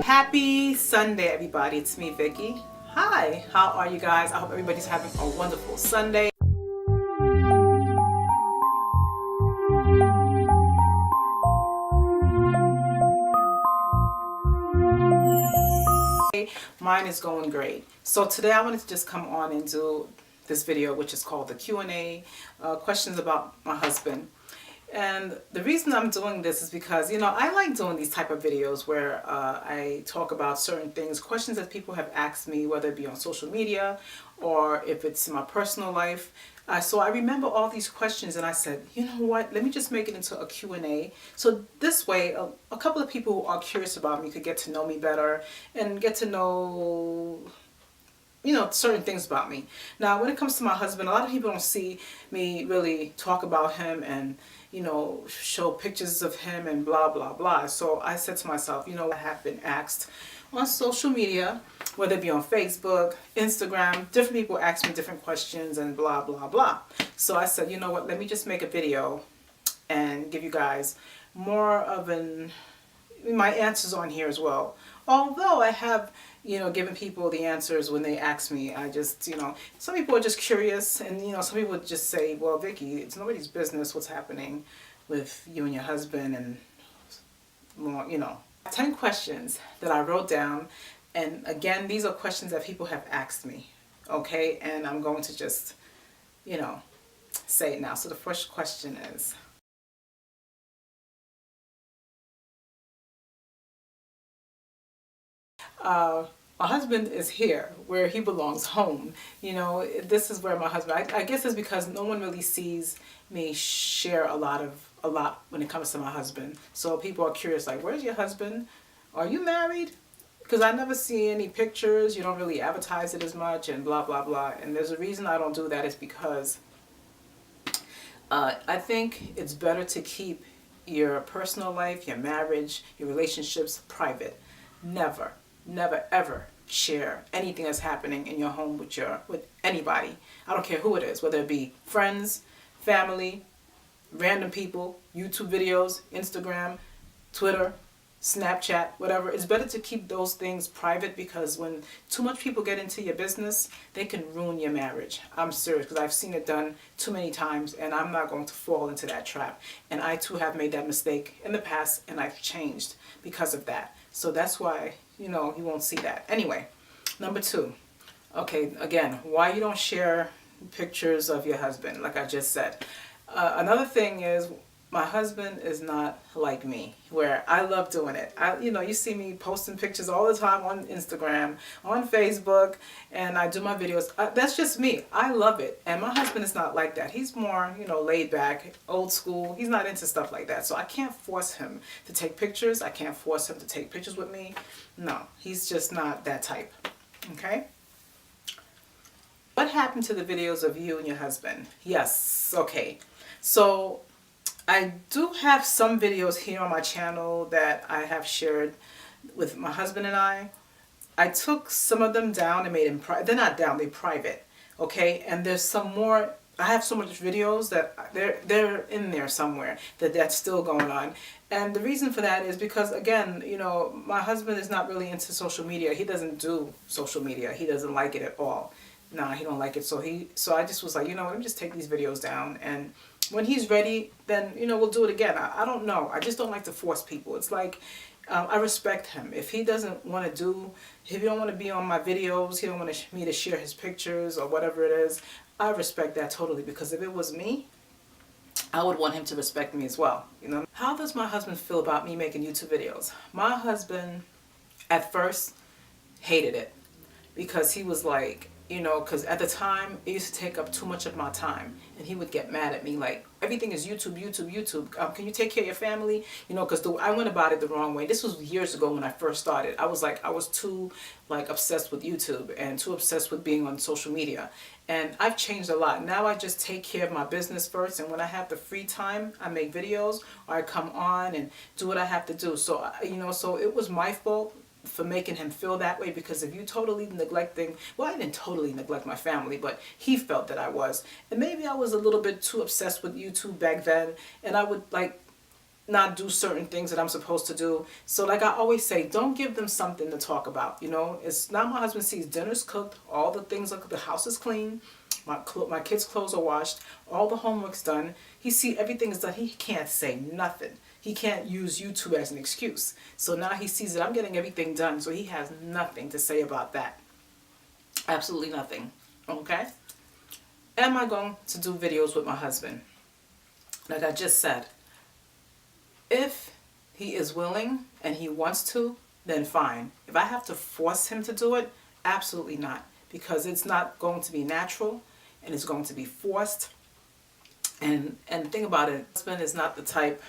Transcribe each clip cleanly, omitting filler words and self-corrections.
Happy Sunday, everybody. It's me, Vicky. Hi, how are you guys? I hope everybody's having a wonderful Sunday. Mine is going great. So today I wanted to just come on and do this video, which is called the Q&A, questions about my husband. And the reason I'm doing this is because, I like doing these type of videos where I talk about certain things, questions that people have asked me, whether it be on social media or if it's in my personal life. So I remember all these questions and I said, you know what, let me just make it into a Q&A. So this way, a couple of people who are curious about me could get to know me better and get to know certain things about me. Now, when it comes to my husband, a lot of people don't see me really talk about him and, show pictures of him and blah, blah, blah. So I said to myself, I have been asked on social media, whether it be on Facebook, Instagram, different people ask me different questions and blah, blah, blah. So I said, you know what, let me just make a video and give you guys more of my answers on here as well. Although I have, given people the answers when they ask me, I just, some people are just curious and, some people would just say, well, Vicky, it's nobody's business what's happening with you and your husband and, 10 questions that I wrote down. And again, these are questions that people have asked me, okay? And I'm going to just, say it now. So the first question is, my husband is here where he belongs, home. This is where my husband, I guess it's because no one really sees me share a lot when it comes to my husband. So people are curious, like, where's your husband? Are you married? Because I never see any pictures. You don't really advertise it as much and blah, blah, blah. And there's a reason I don't do that is because I think it's better to keep your personal life, your marriage, your relationships private. Never, ever share anything that's happening in your home with anybody. I don't care who it is, whether it be friends, family, random people, YouTube videos, Instagram, Twitter, Snapchat, whatever. It's better to keep those things private because when too much people get into your business, they can ruin your marriage. I'm serious because I've seen it done too many times and I'm not going to fall into that trap. And I too have made that mistake in the past and I've changed because of that. So that's why, you won't see that. Anyway, number 2. Okay, again, why you don't share pictures of your husband, like I just said. Another thing is, my husband is not like me, where I love doing it. You see me posting pictures all the time on Instagram, on Facebook, and I do my videos. That's just me. I love it. And my husband is not like that. He's more, laid back, old school. He's not into stuff like that. So I can't force him to take pictures. I can't force him to take pictures with me. No, he's just not that type. Okay? What happened to the videos of you and your husband? Yes, okay. So I do have some videos here on my channel that I have shared with my husband and I. I took some of them down and made them private. They're not down, they're private. Okay, and there's some more. I have so much videos that they're in there somewhere that's still going on. And the reason for that is because, again, my husband is not really into social media. He doesn't do social media. He doesn't like it at all. Nah, he don't like it. So I just was like, let me just take these videos down, and when he's ready, then, we'll do it again. I don't know. I just don't like to force people. It's like, I respect him. If he doesn't want to if he don't want to be on my videos, he don't want me to share his pictures or whatever it is, I respect that totally. Because if it was me, I would want him to respect me as well. How does my husband feel about me making YouTube videos? My husband, at first, hated it. Because he was like, because at the time, it used to take up too much of my time. And he would get mad at me, like, everything is YouTube, YouTube, YouTube. Can you take care of your family? Because I went about it the wrong way. This was years ago when I first started. I was too, obsessed with YouTube and too obsessed with being on social media. And I've changed a lot. Now I just take care of my business first. And when I have the free time, I make videos or I come on and do what I have to do. So, so it was my fault for making him feel that way, because if you totally neglecting, well, I didn't totally neglect my family, but he felt that I was. And maybe I was a little bit too obsessed with YouTube back then, and I would like not do certain things that I'm supposed to do. So like I always say, don't give them something to talk about. You know, it's now my husband sees dinner's cooked, all the things are, the house is clean, my kids' clothes are washed, all the homework's done. He see everything is done. He can't say nothing. He can't use YouTube as an excuse. So now he sees that I'm getting everything done, so he has nothing to say about that. Absolutely nothing. Okay? Am I going to do videos with my husband? Like I just said, if he is willing and he wants to, then fine. If I have to force him to do it, absolutely not. Because it's not going to be natural and it's going to be forced. And the thing about it, my husband is not the type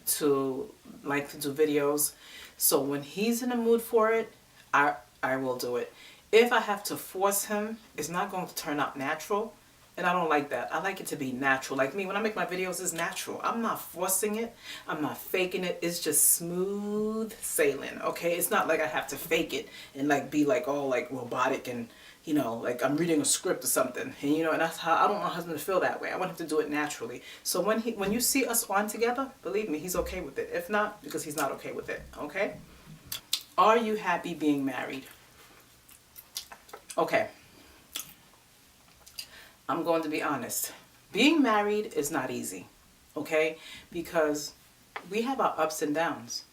to like to do videos. So when he's in the mood for it, I will do it. If I have to force him, it's not going to turn out natural. And I don't like that. I like it to be natural. Like me, when I make my videos, it's natural. I'm not forcing it. I'm not faking it. It's just smooth sailing, okay? It's not like I have to fake it and like be like all like robotic and, you know, like I'm reading a script or something. And, you know, and that's how I don't want my husband to feel that way. I want him to do it naturally. So when you see us on together, believe me, he's okay with it. If not, because he's not okay with it, okay? Are you happy being married? Okay. I'm going to be honest. Being married is not easy, okay? Because we have our ups and downs,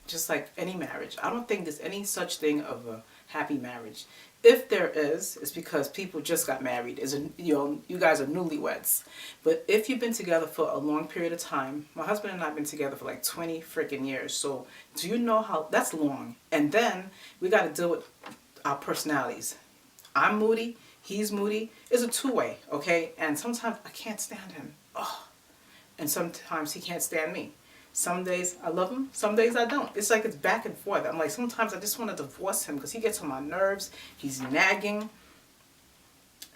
just like any marriage. I don't think there's any such thing of a happy marriage. If there is, it's because people just got married. You guys are newlyweds. But if you've been together for a long period of time, my husband and I have been together for like 20 freaking years. So do you know how that's long? And then we got to deal with our personalities. I'm moody. He's moody. It's a two-way, okay? And sometimes I can't stand him. Oh. And sometimes he can't stand me. Some days I love him. Some days I don't. It's like it's back and forth. I'm like, sometimes I just want to divorce him because he gets on my nerves. He's nagging.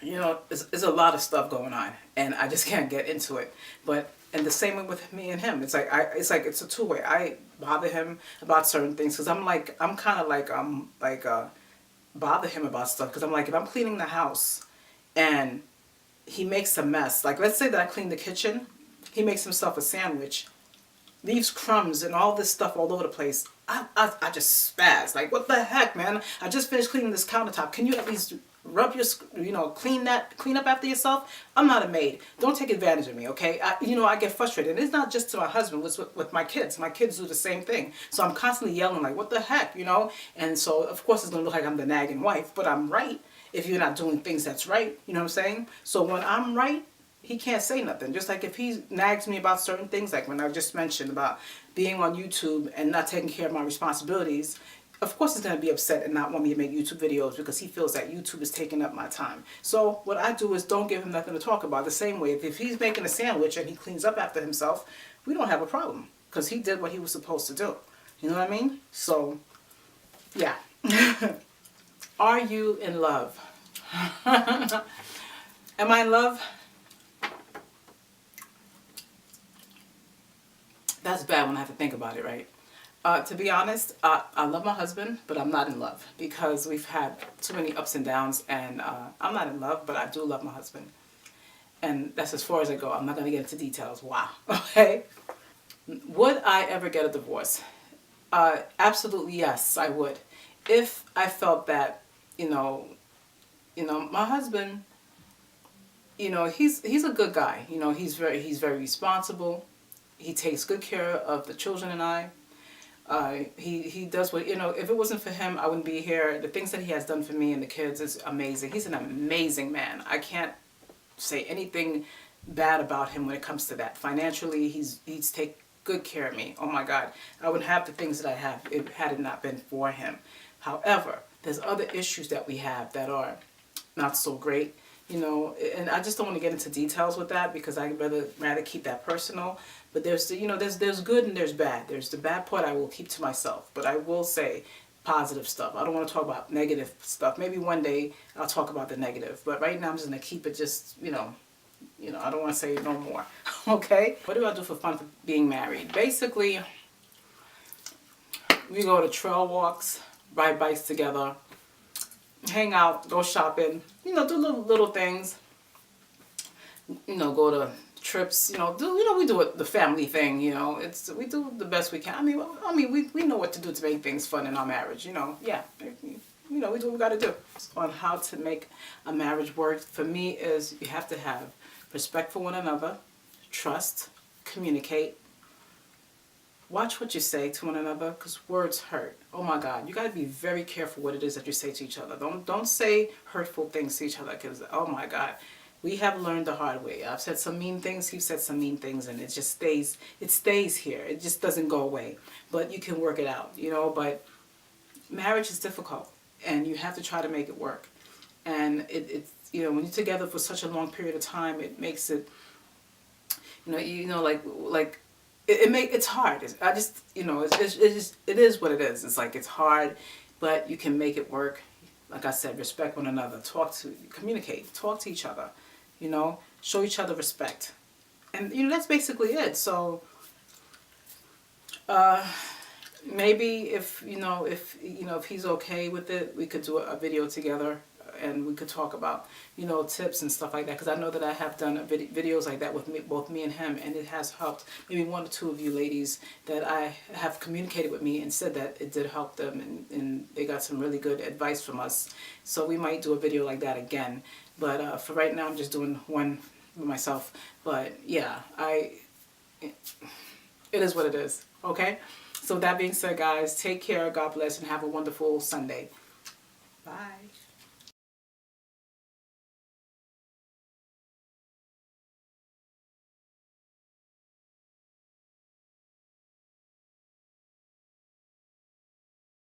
You know, there's a lot of stuff going on. And I just can't get into it. And the same way with me and him. It's like it's a two-way. I bother him about certain things because I'm kind of like bother him about stuff, because I'm like, if I'm cleaning the house and he makes a mess, like let's say that I clean the kitchen, he makes himself a sandwich, leaves crumbs and all this stuff all over the place, I just spaz. Like, what the heck, man? I just finished cleaning this countertop. Can you at least rub your, clean up after yourself? I'm not a maid. Don't take advantage of me, okay? I get frustrated. And it's not just to my husband, it's with my kids. My kids do the same thing. So I'm constantly yelling like, what the heck, And so, of course, it's going to look like I'm the nagging wife, but I'm right if you're not doing things that's right. You know what I'm saying? So when I'm right, he can't say nothing. Just like if he nags me about certain things, like when I just mentioned about being on YouTube and not taking care of my responsibilities, of course he's going to be upset and not want me to make YouTube videos because he feels that YouTube is taking up my time. So what I do is don't give him nothing to talk about. The same way, if he's making a sandwich and he cleans up after himself, we don't have a problem because he did what he was supposed to do. You know what I mean? So, yeah. Are you in love? Am I in love? That's bad when I have to think about it, right? To be honest, I love my husband, but I'm not in love because we've had too many ups and downs, and I'm not in love, but I do love my husband. And that's as far as I go. I'm not going to get into details. Wow. Okay? Would I ever get a divorce? Absolutely yes, I would. If I felt that, my husband, he's a good guy. He's very responsible. He takes good care of the children and I. He does what, if it wasn't for him, I wouldn't be here. The things that he has done for me and the kids is amazing. He's an amazing man. I can't say anything bad about him when it comes to that. Financially, he's take good care of me. Oh my God. I wouldn't have the things that I have had it not been for him. However, there's other issues that we have that are not so great. And I just don't want to get into details with that because I'd rather keep that personal. But there's good and there's bad. There's the bad part I will keep to myself, but I will say positive stuff. I don't want to talk about negative stuff. Maybe one day I'll talk about the negative, but right now I'm just going to keep it just, I don't want to say no more. Okay? What do I do for fun for being married? Basically, We go to trail walks, ride bikes together, hang out, go shopping, do little things, go to trips, we do it, the family thing, we do the best we can. We know what to do to make things fun in our marriage, yeah. We do what we got to do. On how to make a marriage work, for me, is you have to have respect for one another, trust, communicate, watch what you say to one another, because words hurt. Oh my God, you got to be very careful what it is that you say to each other. Don't say hurtful things to each other, because oh my God, we have learned the hard way. I've said some mean things, you've said some mean things, and it just stays. It stays here. It just doesn't go away. But you can work it out, But marriage is difficult, and you have to try to make it work. And it's when you're together for such a long period of time, it makes it, like it's hard. It is what it is. It's like it's hard, but you can make it work. Like I said, respect one another, communicate, talk to each other, show each other respect, and that's basically it. So maybe if he's okay with it, we could do a video together, and we could talk about tips and stuff like that, because I know that I have done videos like that with both me and him, and it has helped maybe one or two of you ladies that I have communicated with me and said that it did help them, and they got some really good advice from us. So we might do a video like that again, but for right now I'm just doing one with myself. But yeah, it is what it is. Okay, so that being said, guys, take care, God bless, and have a wonderful Sunday.